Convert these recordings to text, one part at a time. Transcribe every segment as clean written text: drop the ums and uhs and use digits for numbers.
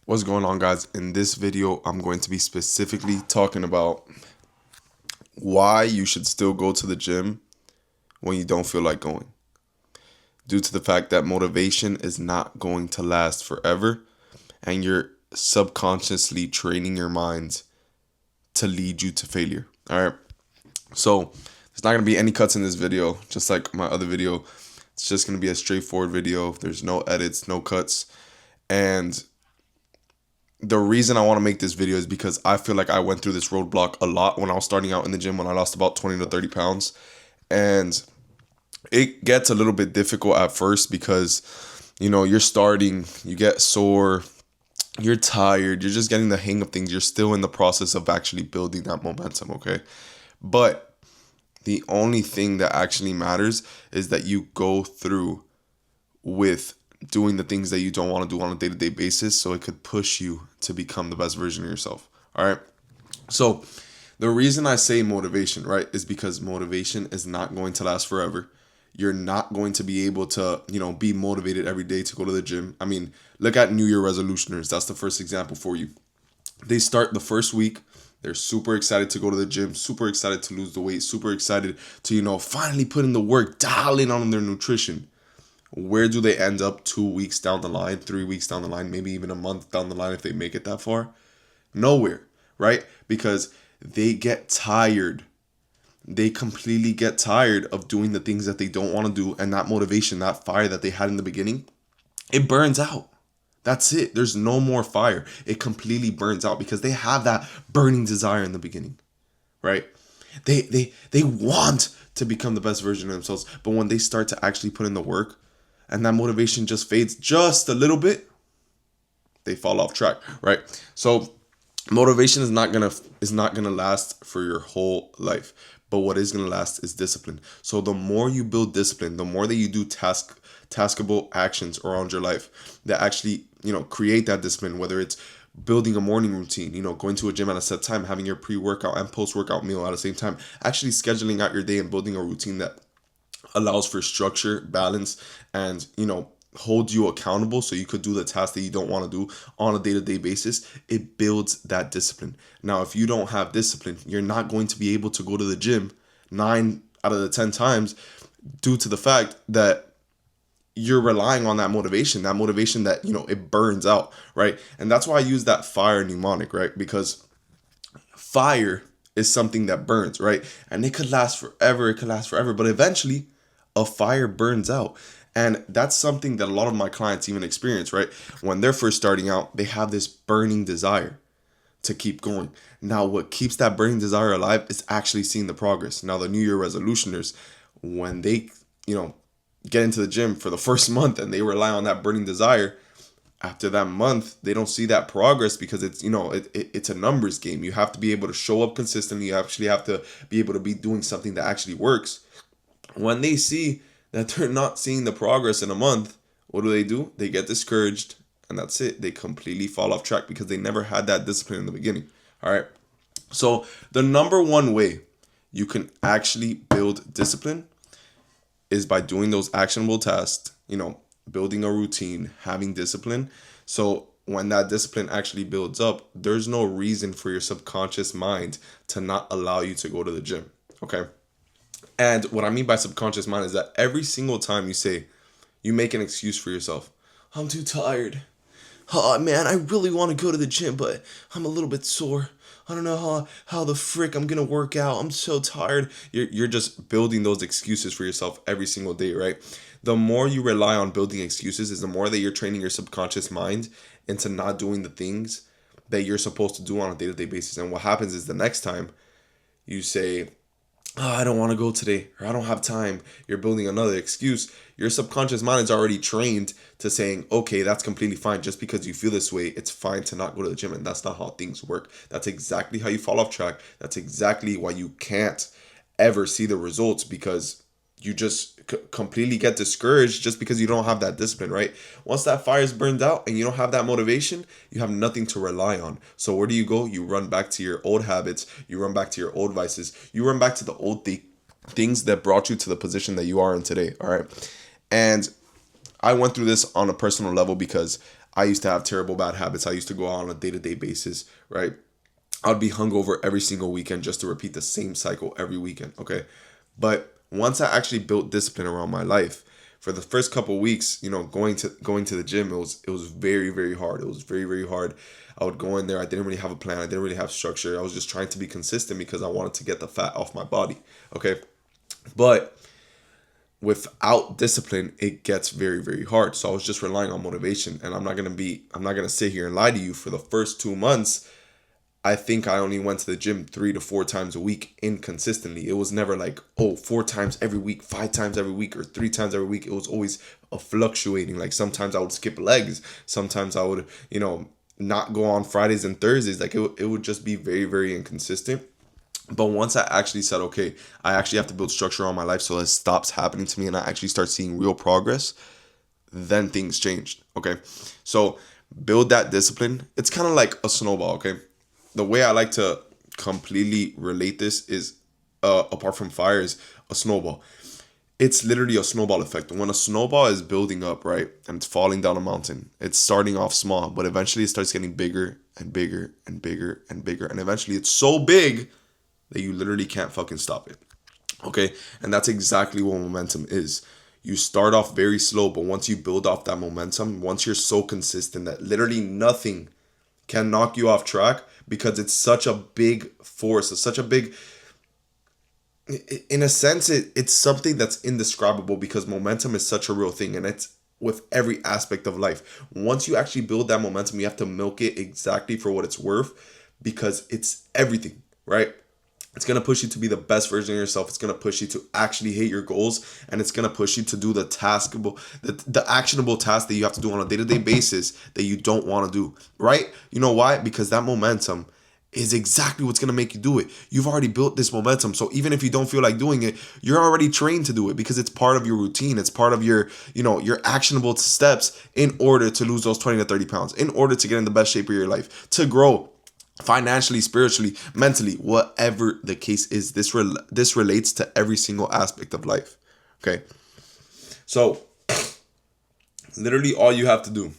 What's going on, guys? In this video, I'm going to be specifically talking about why you should still go to the gym when you don't feel like going, due to the fact that motivation is not going to last forever and you're subconsciously training your mind to lead you to failure. All right. So there's not going to be any cuts in this video, just like my other video. It's just going to be a straightforward video. There's no edits, no cuts. And the reason I want to make this video is because I feel like I went through this roadblock a lot when I was starting out in the gym, when I lost about 20 to 30 pounds. And it gets a little bit difficult at first because, you're starting, you get sore, you're tired, you're just getting the hang of things. You're still in the process of actually building that momentum, okay? But the only thing that actually matters is that you go through with doing the things that you don't want to do on a day-to-day basis, so it could push you to become the best version of yourself. All right. So the reason I say motivation, right, is because motivation is not going to last forever. You're not going to be able to, be motivated every day to go to the gym. I mean, look at New Year resolutioners. That's the first example for you. They start the first week. They're super excited to go to the gym, super excited to lose the weight, super excited to, finally put in the work, dial in on their nutrition. Where do they end up 2 weeks down the line, 3 weeks down the line, maybe even a month down the line if they make it that far? Nowhere, right? Because they get tired. They completely get tired of doing the things that they don't want to do, and that motivation, that fire that they had in the beginning, it burns out. That's it. There's no more fire. It completely burns out because they have that burning desire in the beginning, right? They want to become the best version of themselves, but when they start to actually put in the work, and that motivation just fades just a little bit, they fall off track, right? So motivation is not gonna last for your whole life, but what is gonna last is discipline. So the more you build discipline, the more that you do taskable actions around your life that actually create that discipline, whether it's building a morning routine, going to a gym at a set time, having your pre-workout and post-workout meal at the same time, actually scheduling out your day and building a routine that allows for structure, balance, and hold you accountable so you could do the tasks that you don't want to do on a day-to-day basis. It builds that discipline. Now, if you don't have discipline, you're not going to be able to go to the gym 9 out of the 10 times, due to the fact that you're relying on that motivation that it burns out, right? And that's why I use that fire mnemonic, right? Because fire is something that burns, right? And it could last forever, but eventually a fire burns out. And that's something that a lot of my clients even experience, right? When they're first starting out, they have this burning desire to keep going. Now, what keeps that burning desire alive is actually seeing the progress. Now, the New Year resolutioners, when they, get into the gym for the first month and they rely on that burning desire, after that month they don't see that progress because it's a numbers game. You have to be able to show up consistently. You actually have to be able to be doing something that actually works. When they see that they're not seeing the progress in a month, what do? They get discouraged, and that's it. They completely fall off track because they never had that discipline in the beginning. All right. So the number one way you can actually build discipline is by doing those actionable tasks, building a routine, having discipline. So when that discipline actually builds up, there's no reason for your subconscious mind to not allow you to go to the gym. Okay. And what I mean by subconscious mind is that every single time you make an excuse for yourself. I'm too tired. Oh man, I really want to go to the gym, but I'm a little bit sore. I don't know how the frick I'm gonna work out. I'm so tired. You're just building those excuses for yourself every single day, right? The more you rely on building excuses is the more that you're training your subconscious mind into not doing the things that you're supposed to do on a day-to-day basis. And what happens is the next time you say, oh, I don't want to go today, or I don't have time, you're building another excuse. Your subconscious mind is already trained to saying, okay, that's completely fine. Just because you feel this way, it's fine to not go to the gym. And that's not how things work. That's exactly how you fall off track. That's exactly why you can't ever see the results, because you just completely get discouraged just because you don't have that discipline, right? Once that fire is burned out and you don't have that motivation, you have nothing to rely on. So where do you go? You run back to your old habits. You run back to your old vices. You run back to the old things that brought you to the position that you are in today, all right? And I went through this on a personal level because I used to have terrible bad habits. I used to go out on a day-to-day basis, right? I'd be hungover every single weekend just to repeat the same cycle every weekend, okay? But once I actually built discipline around my life, for the first couple of weeks, going to the gym, it was very, very hard. It was very, very hard. I would go in there. I didn't really have a plan. I didn't really have structure. I was just trying to be consistent because I wanted to get the fat off my body. Okay. But without discipline, it gets very, very hard. So I was just relying on motivation. And I'm not gonna sit here and lie to you. For the first 2 months, I think I only went to the gym 3 to 4 times a week inconsistently. It was never like, oh, 4 times every week, 5 times every week, or 3 times every week. It was always a fluctuating. Like sometimes I would skip legs. Sometimes I would, not go on Fridays and Thursdays. Like it would just be very, very inconsistent. But once I actually said, okay, I actually have to build structure on my life so it stops happening to me and I actually start seeing real progress, then things changed. Okay. So build that discipline. It's kind of like a snowball. Okay. The way I like to completely relate this is, apart from fire, is a snowball. It's literally a snowball effect. When a snowball is building up, right, and it's falling down a mountain, it's starting off small, but eventually it starts getting bigger and bigger and bigger and bigger. And eventually it's so big that you literally can't fucking stop it. Okay? And that's exactly what momentum is. You start off very slow, but once you build off that momentum, once you're so consistent that literally nothing can knock you off track, because it's such a big force, it's such a big, in a sense, it's something that's indescribable because momentum is such a real thing, and it's with every aspect of life. Once you actually build that momentum, you have to milk it exactly for what it's worth, because it's everything, right? It's going to push you to be the best version of yourself. It's going to push you to actually hit your goals, and it's going to push you to do the actionable task that you have to do on a day-to-day basis that you don't want to do, right? You know why? Because that momentum is exactly what's going to make you do it. You've already built this momentum. So even if you don't feel like doing it, you're already trained to do it because it's part of your routine. It's part of your actionable steps in order to lose those 20 to 30 pounds, in order to get in the best shape of your life, to grow financially, spiritually, mentally, whatever the case is. This relates to every single aspect of life. Okay. So literally all you have to do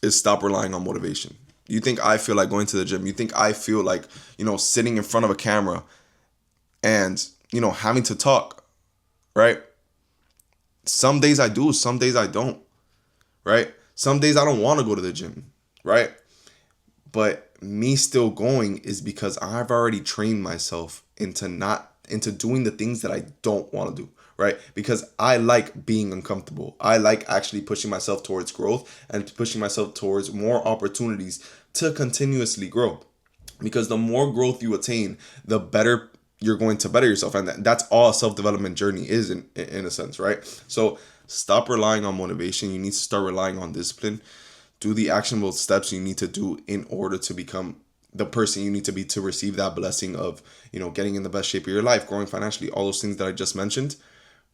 is stop relying on motivation. You think I feel like going to the gym? You think I feel like, sitting in front of a camera and, having to talk, right? Some days I do, some days I don't, right? Some days I don't want to go to the gym, right? But me still going is because I've already trained myself into doing the things that I don't want to do, right? Because I like being uncomfortable. I like actually pushing myself towards growth and pushing myself towards more opportunities to continuously grow. Because the more growth you attain, the better you're going to better yourself. And that's all a self-development journey is in a sense, right? So stop relying on motivation. You need to start relying on discipline. Do the actionable steps you need to do in order to become the person you need to be to receive that blessing of, getting in the best shape of your life, growing financially, all those things that I just mentioned.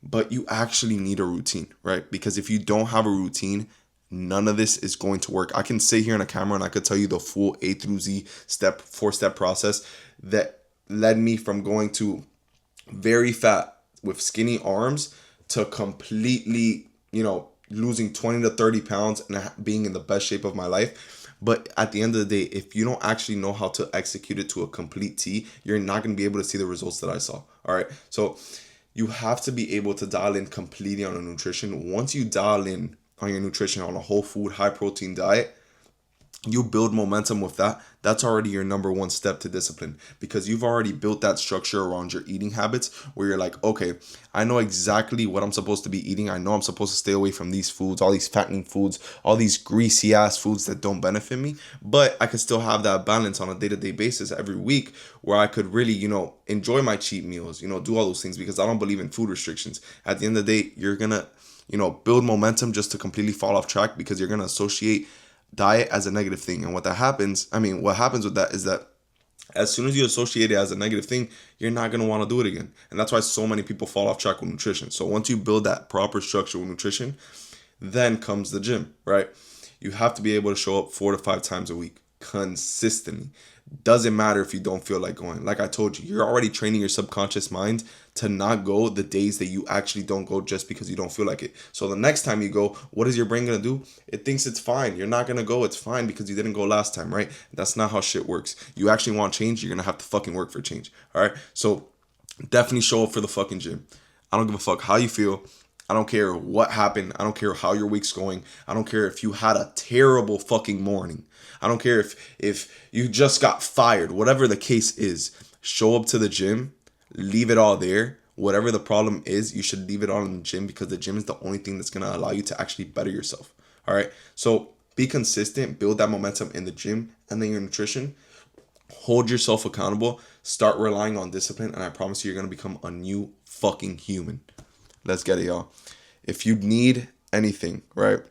But you actually need a routine, right? Because if you don't have a routine, none of this is going to work. I can sit here on a camera and I could tell you the full A through Z four-step process that led me from going to very fat with skinny arms to completely, losing 20 to 30 pounds and being in the best shape of my life. But at the end of the day, if you don't actually know how to execute it to a complete T, you're not going to be able to see the results that I saw. All right. So you have to be able to dial in completely on a nutrition. Once you dial in on your nutrition on a whole food, high protein diet, you build momentum with that. That's already your number one step to discipline, because you've already built that structure around your eating habits where you're like, okay, I know exactly what I'm supposed to be eating. I know I'm supposed to stay away from these foods, all these fattening foods, all these greasy ass foods that don't benefit me, but I could still have that balance on a day-to-day basis every week where I could really, enjoy my cheat meals, do all those things, because I don't believe in food restrictions. At the end of the day, you're going to, build momentum just to completely fall off track, because you're going to associate diet as a negative thing. And what happens with that is that as soon as you associate it as a negative thing, you're not going to want to do it again. And that's why so many people fall off track with nutrition. So once you build that proper structure with nutrition, then comes the gym, right? You have to be able to show up 4 to 5 times a week consistently. Doesn't matter if you don't feel like going. Like I told you, you're already training your subconscious mind to not go the days that you actually don't go just because you don't feel like it. So the next time you go, what is your brain going to do? It thinks it's fine. You're not going to go. It's fine because you didn't go last time, right? That's not how shit works. You actually want change, you're going to have to fucking work for change. All right? So definitely show up for the fucking gym. I don't give a fuck how you feel. I don't care what happened. I don't care how your week's going. I don't care if you had a terrible fucking morning. I don't care if you just got fired. Whatever the case is, show up to the gym. Leave it all there. Whatever the problem is, you should leave it all in the gym because the gym is the only thing that's going to allow you to actually better yourself. All right? So be consistent. Build that momentum in the gym and then your nutrition. Hold yourself accountable. Start relying on discipline. And I promise you, you're going to become a new fucking human. Let's get it, y'all. If you need anything, right,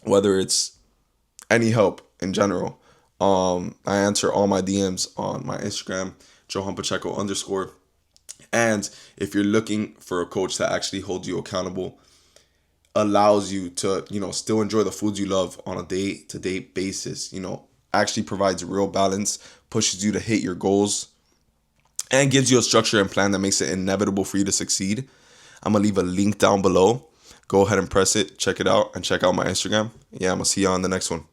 whether it's any help in general, I answer all my DMs on my Instagram, _Pacheco_. And if you're looking for a coach that actually holds you accountable, allows you to, still enjoy the foods you love on a day-to-day basis, actually provides real balance, pushes you to hit your goals, and gives you a structure and plan that makes it inevitable for you to succeed, I'm going to leave a link down below. Go ahead and press it, check it out, and check out my Instagram. Yeah, I'm going to see you on the next one.